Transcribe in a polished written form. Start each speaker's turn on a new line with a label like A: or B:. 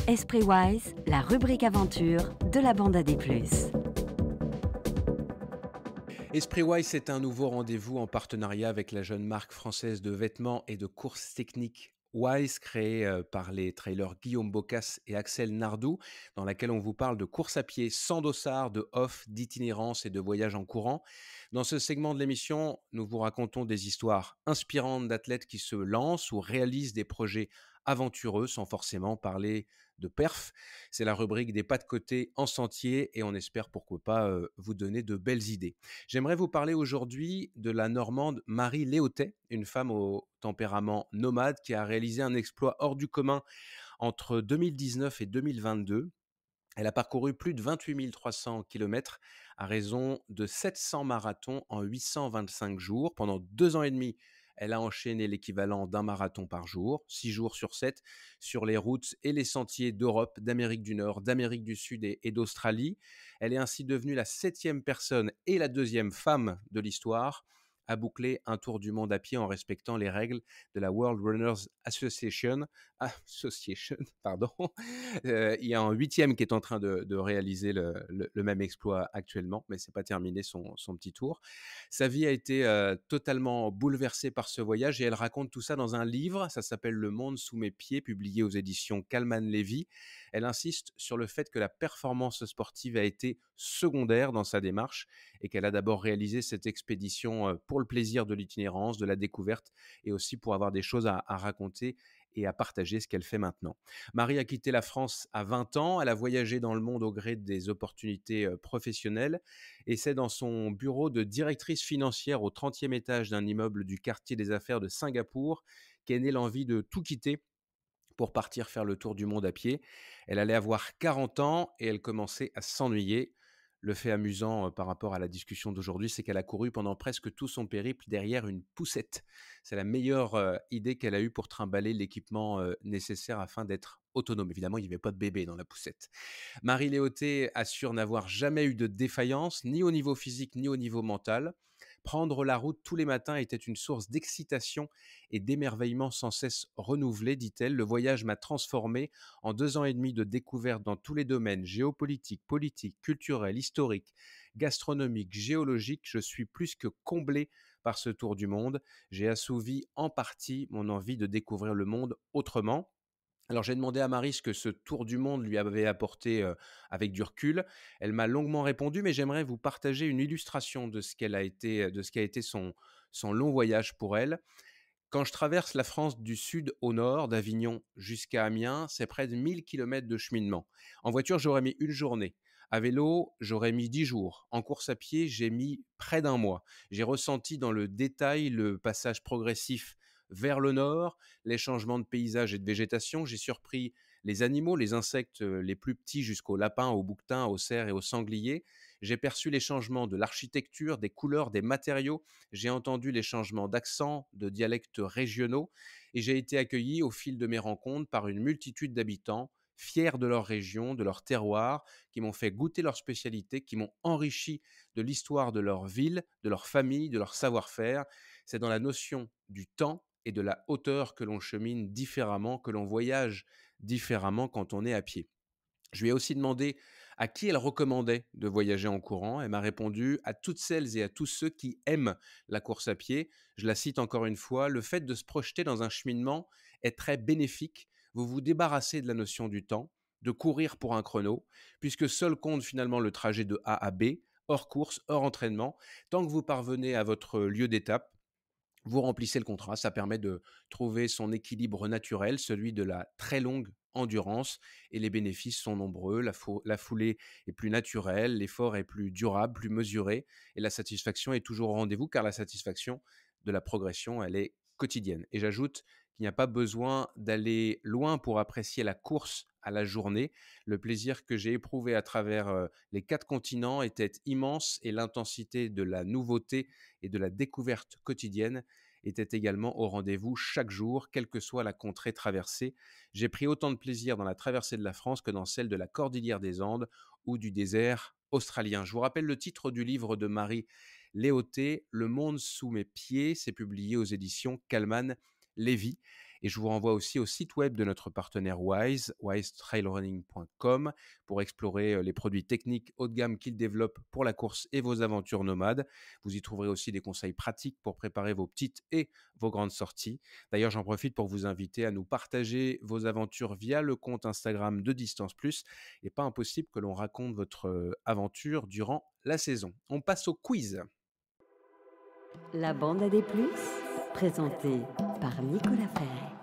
A: Esprit Wise, la rubrique aventure de la bande à des plus.
B: Esprit Wise, c'est un nouveau rendez-vous en partenariat avec la jeune marque française de vêtements et de courses techniques Wise, créée par les trailers Guillaume Bocas et Axel Nardou, dans laquelle on vous parle de course à pied sans dossard, de off, d'itinérance et de voyage en courant. Dans ce segment de l'émission, nous vous racontons des histoires inspirantes d'athlètes qui se lancent ou réalisent des projets aventureux sans forcément parler de perf. C'est la rubrique des pas de côté en sentier et on espère pourquoi pas vous donner de belles idées. J'aimerais vous parler aujourd'hui de la Normande Marie Léotet, une femme au tempérament nomade qui a réalisé un exploit hors du commun entre 2019 et 2022. Elle a parcouru plus de 28 300 kilomètres à raison de 700 marathons en 825 jours. Pendant 2 ans et demi, elle a enchaîné l'équivalent d'un marathon par jour, 6 jours sur 7, sur les routes et les sentiers d'Europe, d'Amérique du Nord, d'Amérique du Sud et d'Australie. Elle est ainsi devenue la 7e personne et la 2e femme de l'histoire à boucler un tour du monde à pied en respectant les règles de la World Runners Association, pardon. Il y a un 8e qui est en train de réaliser le même exploit actuellement, mais c'est pas terminé son petit tour. Sa vie a été totalement bouleversée par ce voyage et elle raconte tout ça dans un livre. Ça s'appelle Le monde sous mes pieds, publié aux éditions Kalman Levy. Elle insiste sur le fait que la performance sportive a été secondaire dans sa démarche et qu'elle a d'abord réalisé cette expédition pour le plaisir de l'itinérance, de la découverte et aussi pour avoir des choses à raconter et à partager ce qu'elle fait maintenant. Marie a quitté la France à 20 ans, elle a voyagé dans le monde au gré des opportunités professionnelles et c'est dans son bureau de directrice financière au 30e étage d'un immeuble du quartier des affaires de Singapour qu'est née l'envie de tout quitter pour partir faire le tour du monde à pied. Elle allait avoir 40 ans et elle commençait à s'ennuyer. Le fait amusant par rapport à la discussion d'aujourd'hui, c'est qu'elle a couru pendant presque tout son périple derrière une poussette. C'est la meilleure idée qu'elle a eue pour trimballer l'équipement nécessaire afin d'être autonome. Évidemment, il n'y avait pas de bébé dans la poussette. Marie Léoté assure n'avoir jamais eu de défaillance, ni au niveau physique, ni au niveau mental. Prendre la route tous les matins était une source d'excitation et d'émerveillement sans cesse renouvelé, dit-elle. Le voyage m'a transformé en 2 ans et demi de découvertes dans tous les domaines, géopolitique, politique, culturel, historique, gastronomique, géologique. Je suis plus que comblé par ce tour du monde. J'ai assouvi en partie mon envie de découvrir le monde autrement. Alors j'ai demandé à Marie ce que ce tour du monde lui avait apporté avec du recul. Elle m'a longuement répondu, mais j'aimerais vous partager une illustration de ce qu'a été son long voyage pour elle. Quand je traverse la France du sud au nord, d'Avignon jusqu'à Amiens, c'est près de 1 000 kilomètres de cheminement. En voiture, j'aurais mis une journée. À vélo, j'aurais mis 10 jours. En course à pied, j'ai mis près d'un mois. J'ai ressenti dans le détail le passage progressif vers le nord, les changements de paysage et de végétation. J'ai surpris les animaux, les insectes les plus petits jusqu'aux lapins, aux bouquetins, aux cerfs et aux sangliers. J'ai perçu les changements de l'architecture, des couleurs, des matériaux. J'ai entendu les changements d'accent, de dialectes régionaux et j'ai été accueilli au fil de mes rencontres par une multitude d'habitants fiers de leur région, de leur terroir, qui m'ont fait goûter leurs spécialités, qui m'ont enrichi de l'histoire de leur ville, de leur famille, de leur savoir-faire. C'est dans la notion du temps et de la hauteur que l'on chemine différemment, que l'on voyage différemment quand on est à pied. Je lui ai aussi demandé à qui elle recommandait de voyager en courant. Elle m'a répondu à toutes celles et à tous ceux qui aiment la course à pied. Je la cite encore une fois, le fait de se projeter dans un cheminement est très bénéfique. Vous vous débarrassez de la notion du temps, de courir pour un chrono, puisque seul compte finalement le trajet de A à B, hors course, hors entraînement. Tant que vous parvenez à votre lieu d'étape, vous remplissez le contrat, ça permet de trouver son équilibre naturel, celui de la très longue endurance et les bénéfices sont nombreux. La foulée est plus naturelle, l'effort est plus durable, plus mesuré et la satisfaction est toujours au rendez-vous car la satisfaction de la progression, elle est quotidienne. Et j'ajoute qu'il n'y a pas besoin d'aller loin pour apprécier la course à la journée. Le plaisir que j'ai éprouvé à travers les 4 continents était immense et l'intensité de la nouveauté et de la découverte quotidienne était également au rendez-vous chaque jour, quelle que soit la contrée traversée. J'ai pris autant de plaisir dans la traversée de la France que dans celle de la cordillère des Andes ou du désert australien. Je vous rappelle le titre du livre de Marie Léoté, Le monde sous mes pieds, c'est publié aux éditions Kalman Levy. Et je vous renvoie aussi au site web de notre partenaire Wise, wisetrailrunning.com, pour explorer les produits techniques haut de gamme qu'il développe pour la course et vos aventures nomades. Vous y trouverez aussi des conseils pratiques pour préparer vos petites et vos grandes sorties. D'ailleurs, j'en profite pour vous inviter à nous partager vos aventures via le compte Instagram de Distance Plus. Il n'est pas impossible que l'on raconte votre aventure durant la saison. On passe au quiz.
A: La bande à des plus, présentée par Nicolas Ferret.